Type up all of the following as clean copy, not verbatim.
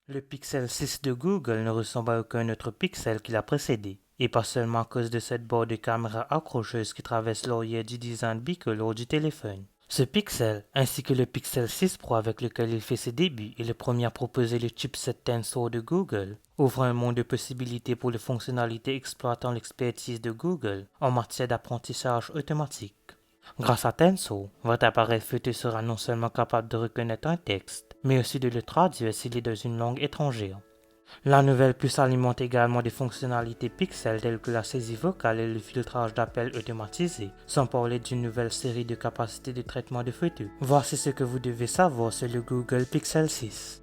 Le Pixel 6 de Google ne ressemble à aucun autre Pixel qui l'a précédé, et pas seulement à cause de cette barre de caméra accrocheuse qui traverse l'oreiller du design bicolore du téléphone. Ce Pixel, ainsi que le Pixel 6 Pro avec lequel il fait ses débuts, est le premier à proposer le chipset Tensor de Google, ouvrant un monde de possibilités pour les fonctionnalités exploitant l'expertise de Google en matière d'apprentissage automatique. Grâce à Tensor, votre appareil photo sera non seulement capable de reconnaître un texte, mais aussi de le traduire s'il est dans une langue étrangère. La nouvelle puce alimente également des fonctionnalités Pixel telles que la saisie vocale et le filtrage d'appels automatisés, sans parler d'une nouvelle série de capacités de traitement de photos. Voici ce que vous devez savoir sur le Google Pixel 6.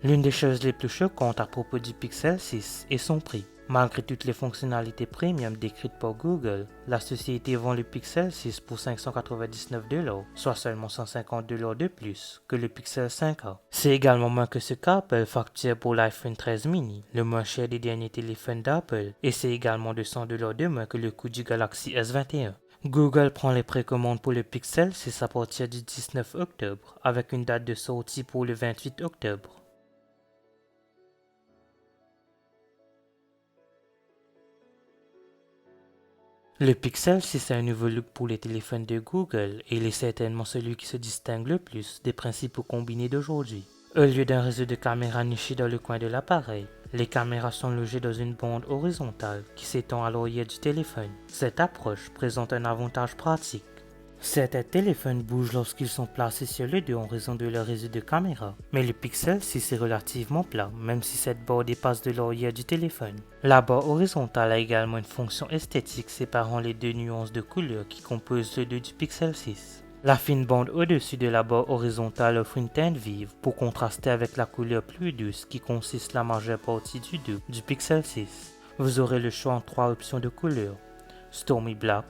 L'une des choses les plus choquantes à propos du Pixel 6 est son prix. Malgré toutes les fonctionnalités premium décrites par Google, la société vend le Pixel 6 pour 599$, soit seulement 150$ de plus que le Pixel 5a. C'est également moins que ce qu'Apple facture pour l'iPhone 13 mini, le moins cher des derniers téléphones d'Apple, et c'est également $200 de moins que le coût du Galaxy S21. Google prend les précommandes pour le Pixel 6 à partir du 19 octobre, avec une date de sortie pour le 28 octobre. Le Pixel 6 a un nouveau look pour les téléphones de Google et il est certainement celui qui se distingue le plus des principaux combinés d'aujourd'hui. Au lieu d'un réseau de caméras niché dans le coin de l'appareil, les caméras sont logées dans une bande horizontale qui s'étend à l'arrière du téléphone. Cette approche présente un avantage pratique. Certains téléphones bougent lorsqu'ils sont placés sur le dos en raison de leur réseau de caméra, mais le Pixel 6 est relativement plat, même si cette barre dépasse de l'arrière du téléphone. La barre horizontale a également une fonction esthétique séparant les deux nuances de couleurs qui composent le dos du Pixel 6. La fine bande au-dessus de la barre horizontale offre une teinte vive pour contraster avec la couleur plus douce qui consiste la majeure partie du dos du Pixel 6. Vous aurez le choix en trois options de couleurs: Stormy Black,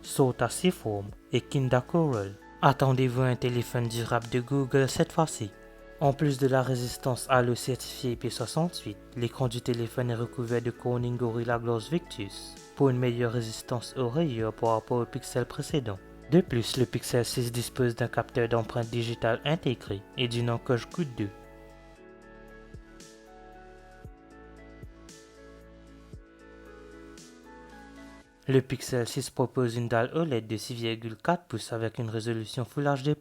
Sota Seafoam et Kinda Coral. Attendez-vous à un téléphone durable de Google cette fois-ci. En plus de la résistance à l'eau certifiée IP68, l'écran du téléphone est recouvert de Corning Gorilla Glass Victus pour une meilleure résistance aux rayures par rapport au Pixel précédent. De plus, le Pixel 6 dispose d'un capteur d'empreinte digitale intégré et d'une encoche Goutte 2. Le Pixel 6 propose une dalle OLED de 6,4 pouces avec une résolution Full HD+.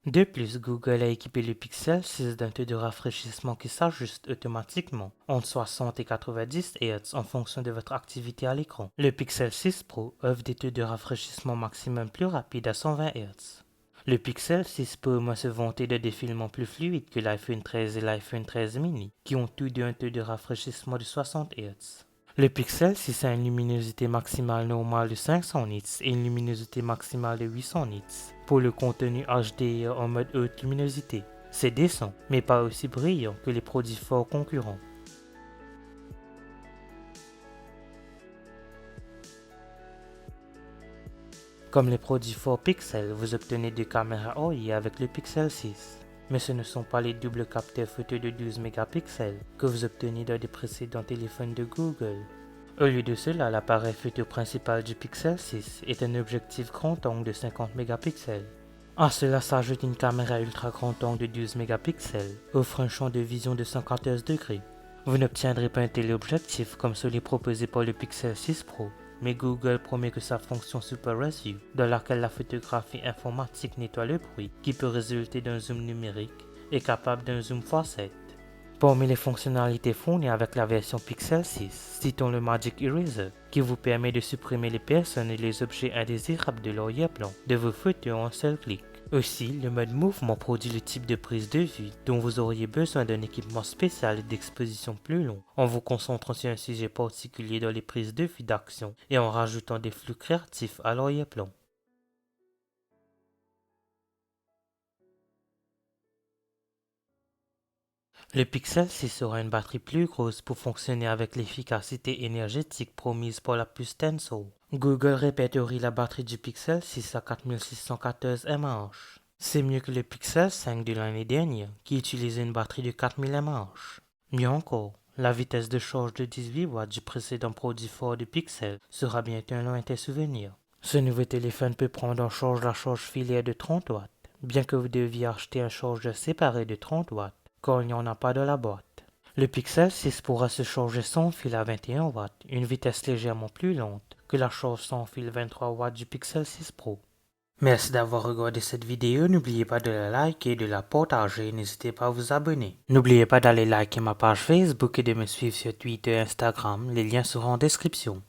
De plus, Google a équipé le Pixel 6 d'un taux de rafraîchissement qui s'ajuste automatiquement entre 60 et 90 Hz en fonction de votre activité à l'écran. Le Pixel 6 Pro offre des taux de rafraîchissement maximum plus rapides à 120 Hz. Le Pixel 6 peut au moins se vanter de défilements plus fluides que l'iPhone 13 et l'iPhone 13 mini, qui ont tous deux un taux de rafraîchissement de 60 Hz. Le Pixel 6 a une luminosité maximale normale de 500 nits et une luminosité maximale de 800 nits pour le contenu HDR en mode haute luminosité. C'est décent, mais pas aussi brillant que les produits forts concurrents. Comme les produits forts Pixel, vous obtenez deux caméras arrière avec le Pixel 6. Mais ce ne sont pas les doubles capteurs photo de 12 mégapixels que vous obtenez dans des précédents téléphones de Google. Au lieu de cela, l'appareil photo principal du Pixel 6 est un objectif grand angle de 50 mégapixels. À cela s'ajoute une caméra ultra grand angle de 12 mégapixels, offre un champ de vision de 114 degrés. Vous n'obtiendrez pas un téléobjectif comme celui proposé par le Pixel 6 Pro, mais Google promet que sa fonction Super Rescue, dans laquelle la photographie informatique nettoie le bruit qui peut résulter d'un zoom numérique, est capable d'un zoom x7. Parmi les fonctionnalités fournies avec la version Pixel 6, citons le Magic Eraser, qui vous permet de supprimer les personnes et les objets indésirables de l'arrière-plan de vos photos en un seul clic. Aussi, le mode mouvement produit le type de prise de vue dont vous auriez besoin d'un équipement spécial et d'exposition plus long, en vous concentrant sur un sujet particulier dans les prises de vue d'action et en rajoutant des flous créatifs à l'arrière-plan. Le Pixel 6 aura une batterie plus grosse pour fonctionner avec l'efficacité énergétique promise par la puce Tensor. Google répertorie la batterie du Pixel 6 à 4614 mAh. C'est mieux que le Pixel 5 de l'année dernière, qui utilisait une batterie de 4000 mAh. Mieux encore, La vitesse de charge de 18 watts du précédent produit fort du Pixel sera bientôt un lointain souvenir. Ce nouveau téléphone peut prendre en charge la charge filaire de 30 watts, bien que vous deviez acheter un chargeur séparé de 30 watts, car il n'y en a pas dans la boîte. Le Pixel 6 pourra se charger sans fil à 21 watts, une vitesse légèrement plus lente que la charge sans fil 23 watts du Pixel 6 Pro. Merci d'avoir regardé cette vidéo, n'oubliez pas de la liker et de la partager, n'hésitez pas à vous abonner. N'oubliez pas d'aller liker ma page Facebook et de me suivre sur Twitter et Instagram, les liens seront en description.